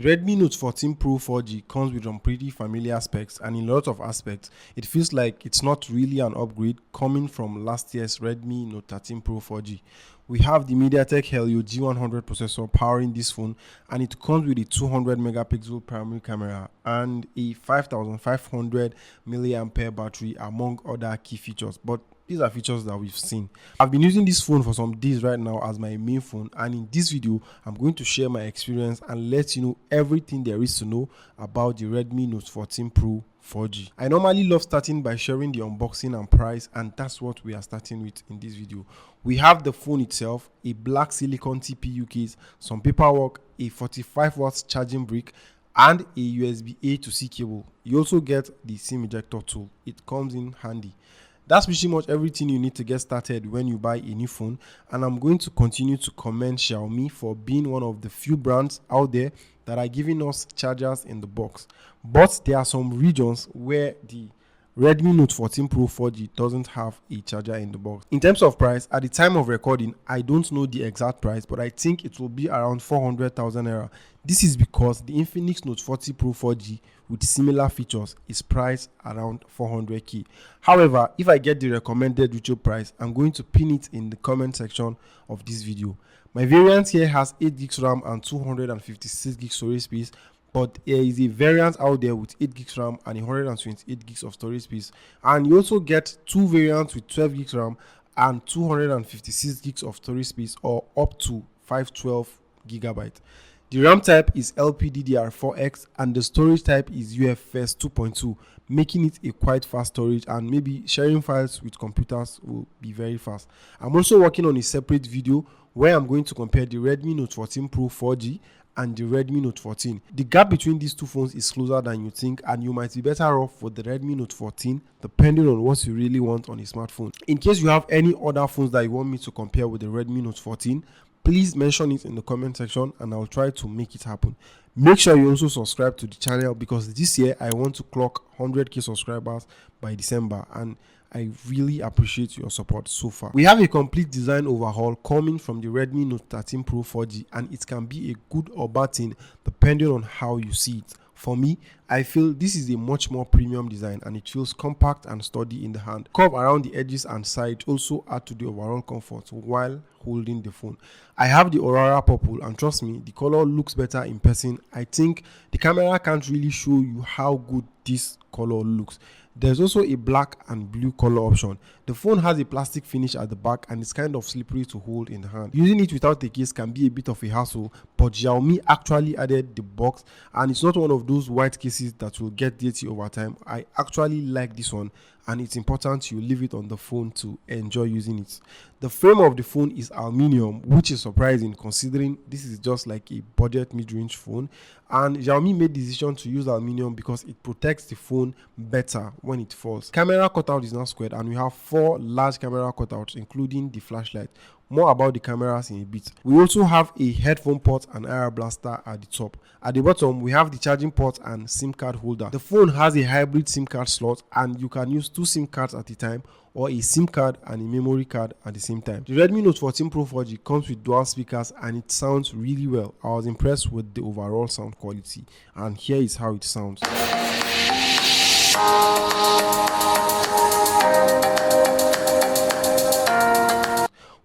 The Redmi Note 14 Pro 4G comes with some pretty familiar specs, and in a lot of aspects, it feels like it's not really an upgrade coming from last year's Redmi Note 13 Pro 4G. We have the MediaTek Helio G100 processor powering this phone, and it comes with a 200 megapixel primary camera and a 5500 milliampere battery, among other key features. But these are features that we've seen. I've been using this phone for some days right now as my main phone, and in this video I'm going to share my experience and let you know everything there is to know about the Redmi Note 14 Pro 4G. I normally love starting by sharing the unboxing and price, and that's what we are starting with in this video. We have the phone itself, a black silicone TPU case, some paperwork, a 45 watts charging brick, and a USB A to C cable. You also get the SIM ejector tool. It comes in handy. That's pretty much everything you need to get started when you buy a new phone, and I'm going to continue to commend Xiaomi for being one of the few brands out there that are giving us chargers in the box. But there are some regions where the Redmi Note 14 Pro 4G doesn't have a charger in the box. In terms of price, at the time of recording, I don't know the exact price, but I think it will be around 400,000 naira. This is because the Infinix Note 40 Pro 4G with similar features is priced around 400k. However, if I get the recommended retail price, I'm going to pin it in the comment section of this video. My variant here has 8GB RAM and 256GB storage space, but there is a variant out there with 8GB RAM and 128GB of storage space, and you also get two variants with 12GB RAM and 256GB of storage space, or up to 512GB. The RAM type is LPDDR4X and the storage type is UFS 2.2, making it a quite fast storage, and maybe sharing files with computers will be very fast. I'm also working on a separate video where I'm going to compare the Redmi Note 14 Pro 4G and the Redmi Note 14. The gap between these two phones is closer than you think, and you might be better off with the Redmi Note 14 depending on what you really want on a smartphone. In case you have any other phones that you want me to compare with the Redmi Note 14, please mention it in the comment section and I'll try to make it happen. Make sure you also subscribe to the channel, because this year I want to clock 100k subscribers by December, and I really appreciate your support so far. We have a complete design overhaul coming from the Redmi Note 13 Pro 4G, and it can be a good or bad thing depending on how you see it. For me, I feel this is a much more premium design, and it feels compact and sturdy in the hand. Curve around the edges and side also add to the overall comfort while holding the phone. I have the Aurora purple, and trust me, the color looks better in person. I think the camera can't really show you how good this color looks. There's also a black and blue color option. The phone has a plastic finish at the back and it's kind of slippery to hold in the hand. Using it without a case can be a bit of a hassle, but Xiaomi actually added the box, and it's not one of those white cases that will get dirty over time. I actually like this one, and it's important you leave it on the phone to enjoy using it. The frame of the phone is aluminium, which is surprising considering this is just like a budget mid-range phone, and Xiaomi made the decision to use aluminium because it protects the phone better when it falls. Camera cutout is now squared, and we have 4 large camera cutouts including the flashlight. More about the cameras in a bit. We also have a headphone port and IR blaster at the top. At the bottom, we have the charging port and SIM card holder. The phone has a hybrid SIM card slot, and you can use 2 SIM cards at a time, or a SIM card and a memory card at the same time. The Redmi Note 14 Pro 4G comes with dual speakers, and it sounds really well. I was impressed with the overall sound quality, and here is how it sounds.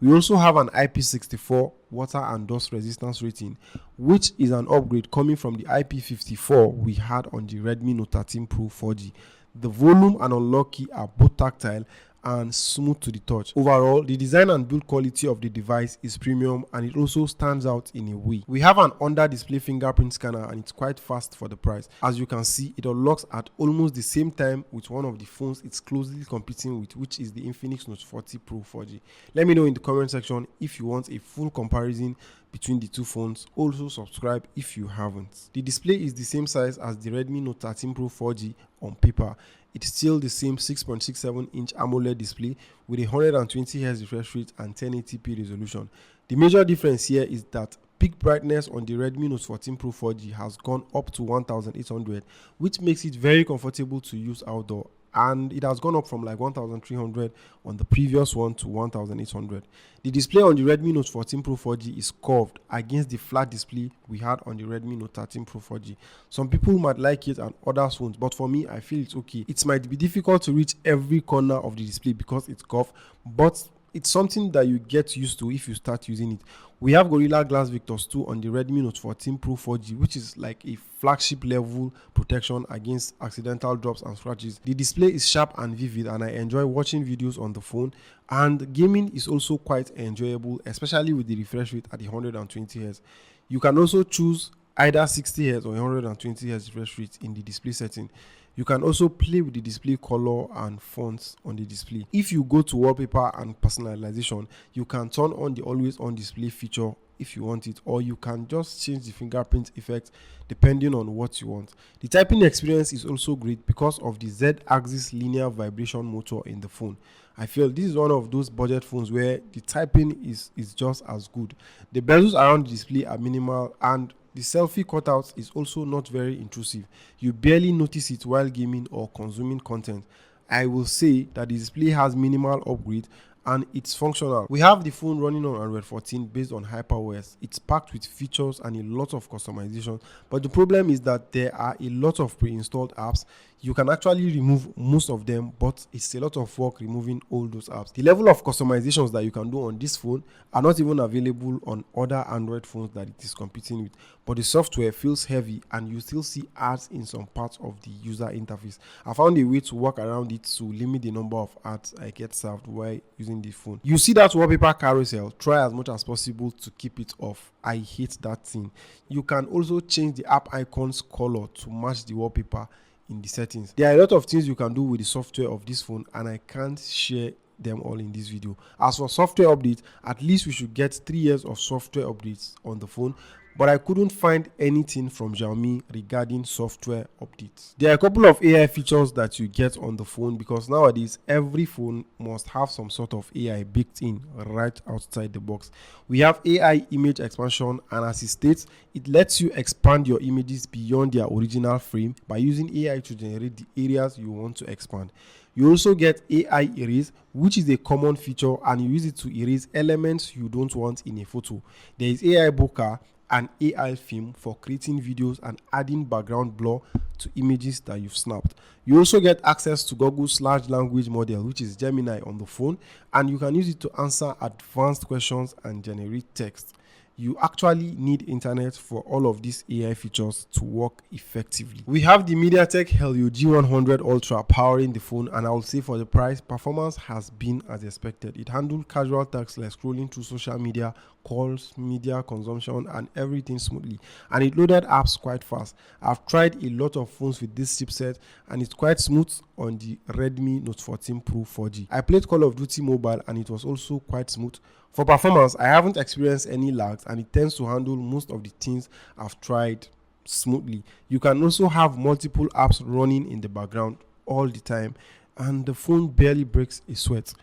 We also have an IP64 water and dust resistance rating, which is an upgrade coming from the IP54 we had on the Redmi Note 13 Pro 4G. The volume and unlock key are both tactile and smooth to the touch. Overall, the design and build quality of the device is premium, and it also stands out in a way. We have an under-display fingerprint scanner, and it's quite fast for the price. As you can see, it unlocks at almost the same time with one of the phones it's closely competing with, which is the Infinix Note 40 Pro 4G. Let me know in the comment section if you want a full comparison between the two phones. Also subscribe if you haven't. The display is the same size as the Redmi Note 13 Pro 4G on paper. It's still the same 6.67-inch AMOLED display with a 120Hz refresh rate and 1080p resolution. The major difference here is that peak brightness on the Redmi Note 14 Pro 4G has gone up to 1800, which makes it very comfortable to use outdoor. and it has gone up from like 1300 on the previous one to 1800. The display on the Redmi Note 14 Pro 4G is curved against the flat display we had on the Redmi Note 13 Pro 4G. Some people might like it and others won't, but for me, I feel it's okay. It might be difficult to reach every corner of the display because it's curved, but it's something that you get used to if you start using it. We have Gorilla Glass Victus 2 on the Redmi Note 14 Pro 4G, which is like a flagship level protection against accidental drops and scratches. The display is sharp and vivid, and I enjoy watching videos on the phone, and gaming is also quite enjoyable, especially with the refresh rate at the 120Hz. You can also choose either 60Hz or 120Hz refresh rate in the display setting. You can also play with the display color and fonts on the display. If you go to wallpaper and personalization, you can turn on the always on display feature if you want it, or you can just change the fingerprint effect depending on what you want. The typing experience is also great because of the Z-axis linear vibration motor in the phone. I feel this is one of those budget phones where the typing is just as good. The bezels around the display are minimal, and the selfie cutout is also not very intrusive. You barely notice it while gaming or consuming content. I will say that the display has minimal upgrade and it's functional. We have the phone running on Android 14 based on HyperOS. It's packed with features and a lot of customization, but the problem is that there are a lot of pre-installed apps. You can actually remove most of them, but it's a lot of work removing all those apps. The level of customizations that you can do on this phone are not even available on other Android phones that it is competing with, but the software feels heavy and you still see ads in some parts of the user interface. I found a way to work around it to limit the number of ads I get served while using the phone. You see that wallpaper carousel? Try as much as possible to keep it off. I hate that thing. You can also change the app icon's color to match the wallpaper in the settings. There are a lot of things you can do with the software of this phone, and I can't share them all in this video. As for software updates, at least we should get 3 years of software updates on the phone, but I couldn't find anything from Xiaomi regarding software updates. There are a couple of AI features that you get on the phone because nowadays every phone must have some sort of AI baked in right outside the box. We have AI image expansion, and as it states, it lets you expand your images beyond their original frame by using AI to generate the areas you want to expand. You also get AI erase, which is a common feature, and you use it to erase elements you don't want in a photo. There is AI bokeh and AI film for creating videos and adding background blur to images that you've snapped. You also get access to Google's large language model, which is Gemini, on the phone, and you can use it to answer advanced questions and generate text. You actually need internet for all of these AI features to work effectively. We have the MediaTek Helio G100 Ultra powering the phone, and I will say for the price, performance has been as expected. It handled casual tasks like scrolling through social media, calls, media consumption, and everything smoothly, and it loaded apps quite fast. I've tried a lot of phones with this chipset, and it's quite smooth on the Redmi Note 14 Pro 4G. I played Call of Duty Mobile, and it was also quite smooth. For performance, I haven't experienced any lags, and it tends to handle most of the things I've tried smoothly. You can also have multiple apps running in the background all the time, and the phone barely breaks a sweat.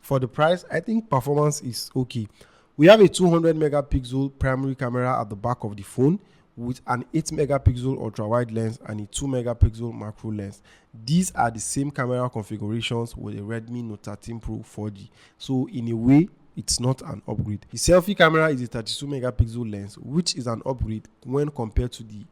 For the price, I think performance is okay. We have a 200 megapixel primary camera at the back of the phone with an 8 megapixel ultra-wide lens and a 2 megapixel macro lens. These are the same camera configurations with a Redmi Note 13 Pro 4G. So in a way, it's not an upgrade. The selfie camera is a 32 megapixel lens, which is an upgrade when compared to the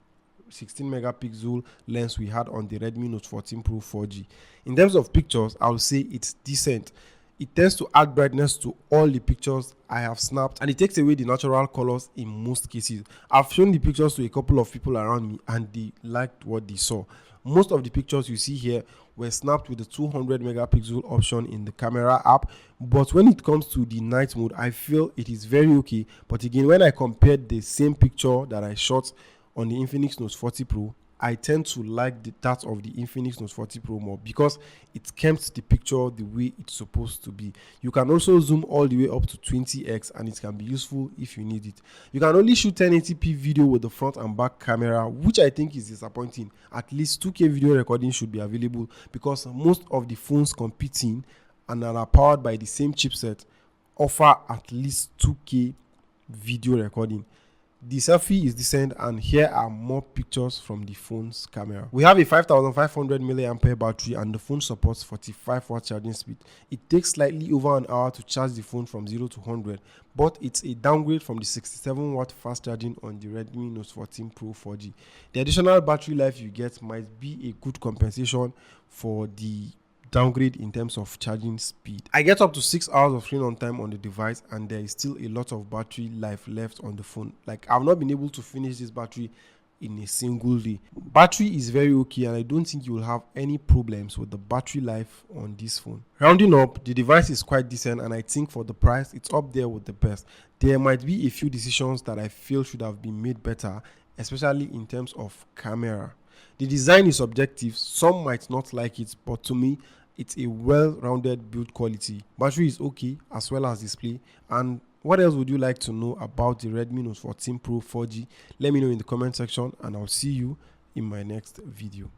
16 megapixel lens we had on the Redmi Note 14 Pro 4G. In terms of pictures, I would say it's decent. It tends to add brightness to all the pictures I have snapped, and it takes away the natural colors in most cases. I've shown the pictures to a couple of people around me, and they liked what they saw. Most of the pictures you see here were snapped with the 200 megapixel option in the camera app, but when it comes to the night mode, I feel it is very okay. But again, when I compared the same picture that I shot on the Infinix Note 40 Pro, I tend to like that of the Infinix Note 40 Pro more because it kept the picture the way it's supposed to be. You can also zoom all the way up to 20x, and it can be useful if you need it. You can only shoot 1080p video with the front and back camera, which I think is disappointing. At least 2K video recording should be available because most of the phones competing and are powered by the same chipset offer at least 2K video recording. The selfie is decent, and here are more pictures from the phone's camera. We have a 5500 mAh battery, and the phone supports 45 watt charging speed. It takes slightly over an hour to charge the phone from 0 to 100, but it's a downgrade from the 67 watt fast charging on the Redmi Note 14 Pro 4G. The additional battery life you get might be a good compensation for the downgrade in terms of charging speed. I get up to 6 hours of screen on time on the device, and there is still a lot of battery life left on the phone. Like, I've not been able to finish this battery in a single day. Battery is very okay, and I don't think you will have any problems with the battery life on this phone. Rounding up, the device is quite decent, and I think for the price it's up there with the best. There might be a few decisions that I feel should have been made better, especially in terms of camera. The design is subjective, some might not like it, but to me it's a well-rounded build quality. Battery is okay, as well as display. And what else would you like to know about the Redmi Note 14 Pro 4G? Let me know in the comment section, and I'll see you in my next video.